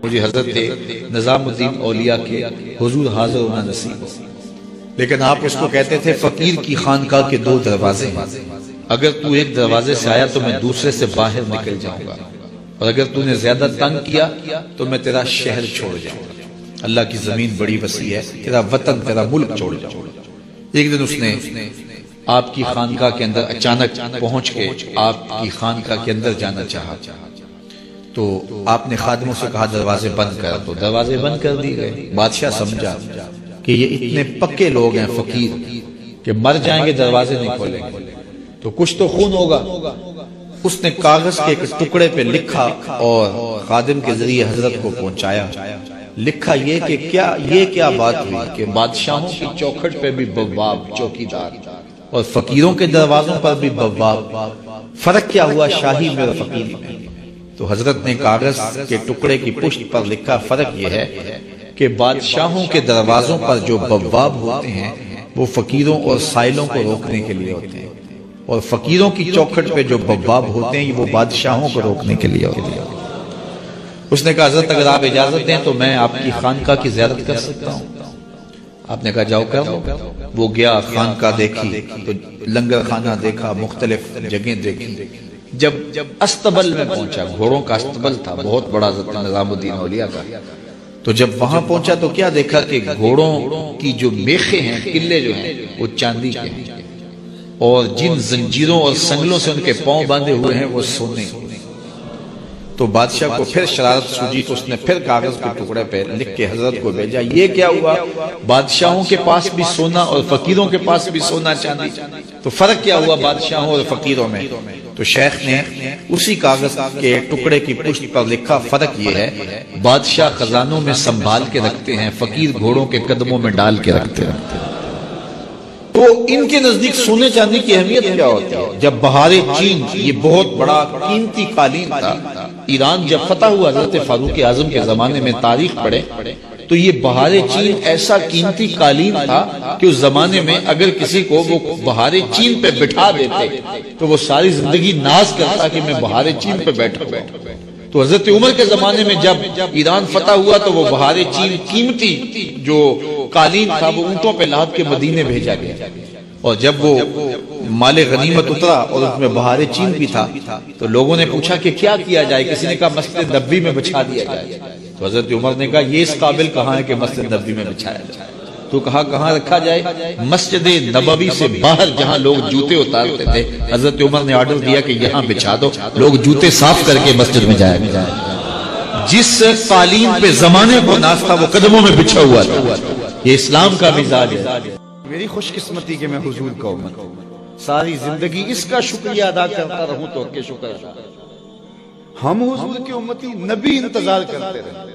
مجھے حضرت نظام الدین اولیاء کے حضور حاضر ہونا نصیب ہو، لیکن آپ اس کو کہتے تھے فقیر کی خانقاہ کے 2 دروازے ہیں، اگر تو ایک دروازے سے آیا تو میں دوسرے سے باہر نکل جاؤں گا، اور اگر تو نے زیادہ تنگ کیا تو میں تیرا شہر چھوڑ جاؤں گا۔ اللہ کی زمین بڑی وسیع ہے، تیرا وطن تیرا ملک چھوڑ جاؤں گا۔ ایک دن اس نے آپ کی خانقاہ کے اندر اچانک پہنچ کے آپ کی خانقاہ کے اندر جانا چاہا، تو آپ نے خادموں سے کہا دروازے بند کر، تو دروازے بند کر دی گئے۔ بادشاہ سمجھا کہ یہ اتنے پکے لوگ ہیں فقیر کہ مر جائیں گے دروازے نہیں کھولیں گے تو کچھ تو خون ہوگا۔ اس نے کاغذ کے ایک ٹکڑے پہ لکھا اور خادم کے ذریعے حضرت کو پہنچایا۔ لکھا یہ کہ کیا بات ہوئی کہ بادشاہوں کی چوکھٹ پہ بھی بواب چوکیدار اور فقیروں کے دروازوں پر بھی بواب، فرق کیا ہوا شاہی میں اور فقیری میں؟ تو حضرت نے کاغذ کے ٹکڑے کی پشت پر لکھا فرق یہ ہے کہ بادشاہوں کے دروازوں پر جو بواب ہوتے ہیں وہ فقیروں اور سائلوں کو روکنے کے لیے ہوتے ہیں، اور فقیروں کی چوکھٹ پہ جو بواب ہوتے ہیں وہ بادشاہوں کو روکنے کے لیے ہوتے ہیں۔ اس نے کہا حضرت اگر آپ اجازت دیں تو میں آپ کی خانقاہ کی زیارت کر سکتا ہوں؟ آپ نے کہا جاؤ کر لو۔ وہ گیا، خانقاہ دیکھی تو لنگر خانہ دیکھا، مختلف جگہیں دیکھی۔ جب استبل میں پہنچا، گھوڑوں کا استبل تھا بہت بڑا حضرت نظام الدین اولیاء کا، تو جب وہاں پہنچا تو کیا دیکھا کہ گھوڑوں کی جو میخیں ہیں، قلے جو ہیں وہ چاندی کے ہیں، اور جن زنجیروں اور سنگلوں سے ان کے پاؤں باندھے ہوئے ہیں وہ سونے۔ تو بادشاہ کو پھر شرارت سوجی تو اس نے پھر کاغذ کے ٹکڑے پہ لکھ کے حضرت کو بھیجا، یہ کیا ہوا؟ بادشاہوں کے پاس بھی سونا اور فقیروں کے پاس بھی سونا چاندی، تو فرق کیا ہوا بادشاہوں اور فقیروں میں؟ تو شیخ نے اسی کاغذ کے ٹکڑے کی پشت پر لکھا فرق یہ ہے بادشاہ خزانوں میں سنبھال کے رکھتے ہیں، فقیر گھوڑوں کے قدموں میں ڈال کے رکھتے ہیں۔ تو ان کے نزدیک سونے چاندی کی اہمیت کیا ہوتی ہے؟ جب بہار چین، یہ بہت بڑا قیمتی قالین تھا، ایران جب فتح ہوا حضرت فاروق اعظم کے زمانے میں تاریخ پڑھے تو یہ بہار چین ایسا قیمتی قالین تھا کہ اس زمانے میں اگر کسی کو وہ بہار چین پہ بٹھا دیتے تو وہ ساری زندگی ناز کرتا کہ میں بہار چین پہ بیٹھا ہوں۔ تو حضرت عمر کے زمانے میں جب ایران فتح ہوا تو وہ بہار چین قیمتی جو قالین تھا وہ اونٹوں پہ لاد کے مدینے بھیجا گیا، اور جب وہ مال غنیمت اترا اور اس میں بہار چین بھی تھا تو لوگوں نے پوچھا کہ کیا کیا جائے؟ کسی نے کہا مسجد نبوی میں بچھا دیا جائے۔ تو حضرت عمر نے کہا یہ اس قابل کہاں ہے کہ مسجد نبوی میں بچھایا جائے؟ تو کہا کہاں رکھا جائے؟ مسجد نبوی سے باہر جہاں لوگ جوتے اتارتے تھے، حضرت عمر نے آرڈر دیا کہ یہاں بچھا دو، لوگ جوتے صاف کر کے مسجد میں جائیں گے۔ جس قالین پہ زمانے کو ناز تھا وہ قدموں میں بچھا ہوا تھا۔ یہ اسلام کا مزاج ہے۔ میری خوش قسمتی کہ میں حضور کا امت ہوں، ساری زندگی اس کا شکریہ ادا کرتا رہوں تو کہ شکر ادا۔ ہم حضور کی امتی، نبی انتظار کرتے رہے،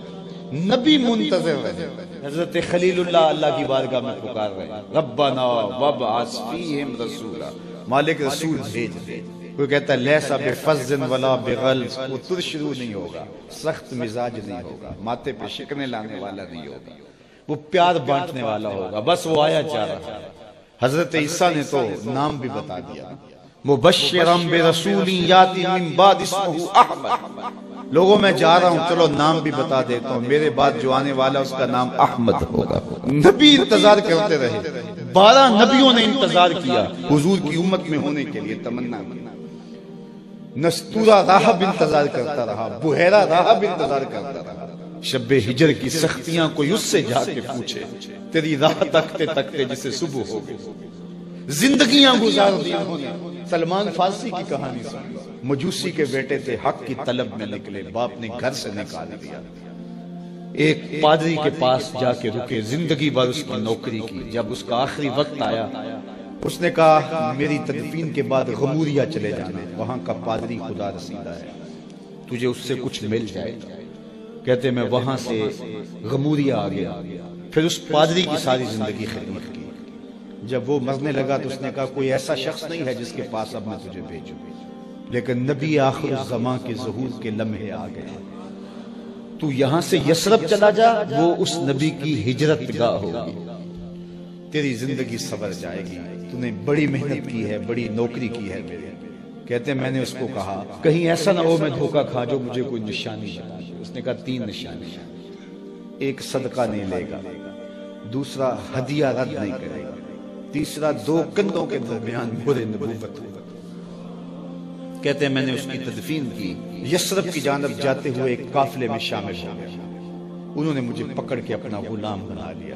نبی منتظر رہے۔ حضرت خلیل اللہ کی بارگاہ میں پکار رہے، ربنا وابعث فیہم رسولا، مالک رسول بھیج دے۔ کوئی کہتا ہے لیسا بفظ ولا بغلظ، وہ ترشرو نہیں ہوگا، سخت مزاج نہیں ہوگا، ماتھے پہ شکنے لانے والا نہیں ہوگا، وہ پیار بانٹنے والا ہوگا، بس وہ آیا جا رہا ہے۔ حضرت عیسیٰ نے تو نام بھی بتا دیا، مبشرم برسول یاتی من بعد اسمہ احمد، لوگوں میں جا رہا ہوں چلو نام بھی بتا دیتا ہوں، میرے بعد جو آنے والا اس کا نام احمد ہوگا۔ نبی انتظار کرتے رہے، 12 نبیوں نے انتظار کیا حضور کی امت میں ہونے کے لیے، تمنا نستورہ راہب انتظار کرتا رہا، بحیرہ راہب انتظار کرتا رہا۔ شب ہجر کی سختیاں کوئی اس سے جا کے پوچھے، تیری راہ تکتے تکتے جسے صبح ہو گئی، زندگیاں گزار دی انہوں نے۔ سلمان فارسی کی کہانی سن، مجوسی کے بیٹے تھے، حق کی طلب میں نکلے، باپ نے گھر سے نکال دیا، ایک پادری کے پاس جا کے رکے، زندگی بھر اس کی نوکری کی۔ جب اس کا آخری وقت آیا اس نے کہا میری تدفین کے بعد غموریہ چلے جانا، وہاں کا پادری خدا رسیدہ ہے، تجھے اس سے کچھ مل جائے۔ کہتے میں وہاں سے غموریہ آ گیا، پھر اس پادری کی ساری زندگی خدمت کی۔ جب وہ مرنے لگا تو اس نے کہا کوئی ایسا شخص نہیں ہے جس کے پاس اب میں تجھے بھیجوں، لیکن نبی آخر الزمان کے ظہور کے لمحے آ گئے، تو یہاں سے یثرب چلا جا، وہ اس نبی کی ہجرت گاہ ہوگی، تیری زندگی سنور جائے گی، تو نے بڑی محنت کی ہے، بڑی نوکری کی ہے میرے۔ کہتے میں نے اس کو کہا کہیں ایسا نہ ہو میں دھوکہ کھا جو مجھے کوئی نشانی بتا۔ اس نے کہا 3 نشانی، ایک صدقہ نہیں لے گا، دوسرا ہدیہ رد نہیں کرے گا، تیسرا 2 کندھوں کے درمیان مہر نبوت ہوگا۔ کہتے ہیں میں نے اس کی تدفین کی، یثرب کی جانب جاتے ہوئے ایک قافلے میں شامل ہو گیا، انہوں نے مجھے پکڑ کے اپنا غلام بنا لیا،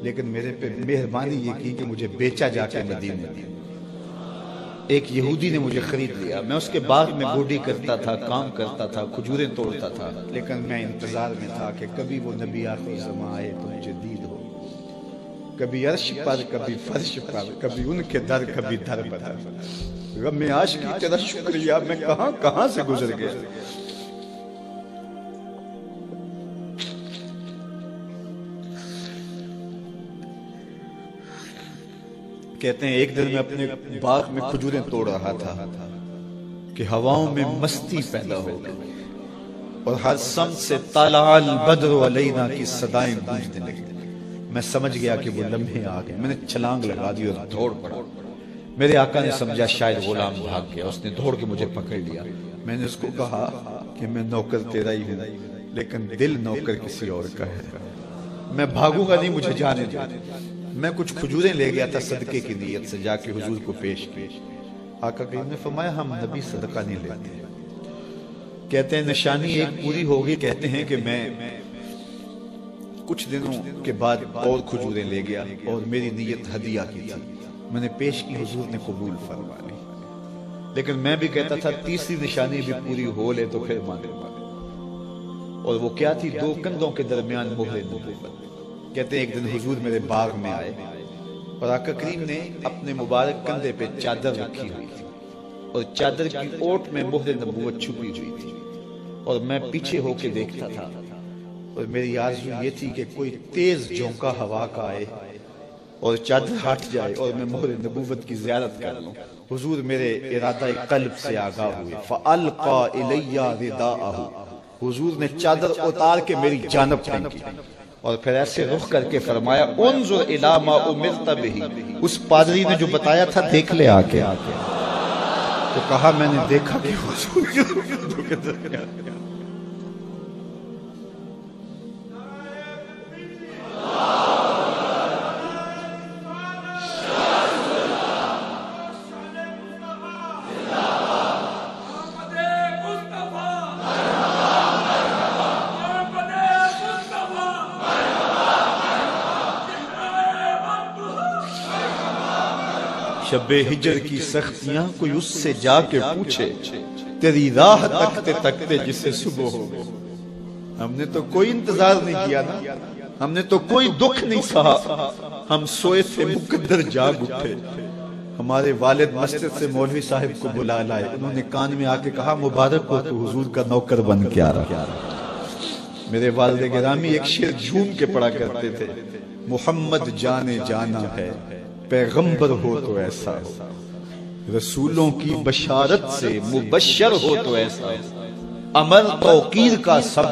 لیکن میرے پہ مہربانی یہ کی کہ مجھے بیچا جا کے مدینے دیا۔ ایک یہودی نے مجھے خرید لیا، میں اس کے باغ میں گوڈی کرتا تھا، کام کرتا تھا، کھجوریں توڑتا تھا، لیکن میں انتظار میں تھا کہ کبھی وہ نبی آخر زمان آئے تو مجھے دید ہو، کبھی عرش پر، کبھی فرش پر، کبھی ان کے در، کبھی در بدر۔ غم عاشقی تیرا شکریہ، میں کہاں کہاں سے گزر گیا۔ کہتے ہیں ایک دن میں اپنے باغ میں کھجوریں توڑ رہا تھا کہ ہواؤں میں مستی پیدا ہو گئی اور ہر سمت سے طلع البدر علینا کی صدائیں گونجنے لگی۔ میں سمجھ گیا کہ وہ لمحے آ گئے، میں نے چھلانگ لگا دی اور دوڑ پڑا۔ میرے آقا نے سمجھا شاید غلام بھاگ گیا، اس نے دوڑ کے مجھے پکڑ لیا۔ میں نے اس کو کہا کہ میں نوکر تیرا ہی ہوں، لیکن دل نوکر کسی اور کا ہے، میں بھاگوں گا نہیں، مجھے جانے دو۔ میں کچھ کھجوریں لے گیا تھا صدقے کی نیت سے، جا کے حضور کو پیش کی۔ آقا کریم نے فرمایا ہم نبی صدقہ نہیں لیتے۔ کہتے ہیں نشانی ایک پوری ہوگی، کہتے ہیں کہ میں کچھ دنوں کے بعد اور کھجوریں لے گیا اور میری نیت ہدیہ کی تھی، میں نے پیش کی، حضور نے قبول فرما لی۔ لیکن میں بھی کہتا تھا تیسری نشانی بھی پوری ہو لے تو پھر مانے مانے، اور وہ کیا تھی؟ 2 کندھوں کے درمیان مہر نبوت۔ کہتے ہیں ایک دن حضور میرے باغ میں آئے اور آقا کریم نے اپنے مبارک کندھے پہ چادر رکھی ہوئی تھی اور چادر کی اوٹ میں مہر نبوت چھپی ہوئی تھی، اور میں پیچھے ہو کے دیکھتا تھا، اور میری آرزو یہ تھی کہ کوئی تیز جھونکا ہوا کا آئے اور چادر ہٹ جائے اور میں مہر نبوت کی زیارت کر لوں۔ حضور میرے ارادہ قلب سے آگاہ ہوئے، فَأَلْقَى إِلَيَّ رِدَاءَهُ، حضور نے چادر اتار کے میری جانب پھینکی اور پھر ایسے رخ کر کے فرمایا انظر الی ما امرت بہ، اس پادری نے جو بتایا تھا دیکھ لے آ کے۔ تو کہا میں نے دیکھا کہ حضور کے درمیان شب ہجر کی سختیاں کوئی اس سے جا کے پوچھے، تیری راہ تکتے تکتے جسے صبح ہو گئی۔ ہم نے تو کوئی انتظار نہیں کیا نا، ہم نے تو کوئی دکھ نہیں سہا، ہم سوئے تھے مقدر جاگ اٹھے۔ ہمارے والد مسجد سے مولوی صاحب کو بلا لائے، انہوں نے کان میں آ کے کہا مبارک ہو تو حضور کا نوکر بن کے آ رہا۔ میرے والد گرامی ایک شعر جھوم کے پڑھا کرتے تھے، محمد جانے جانا ہے، پیغمبر ہو تو ایسا ہو، رسولوں کی بشارت سے مبشر ہو تو ایسا ہو، امر توقیر کا سب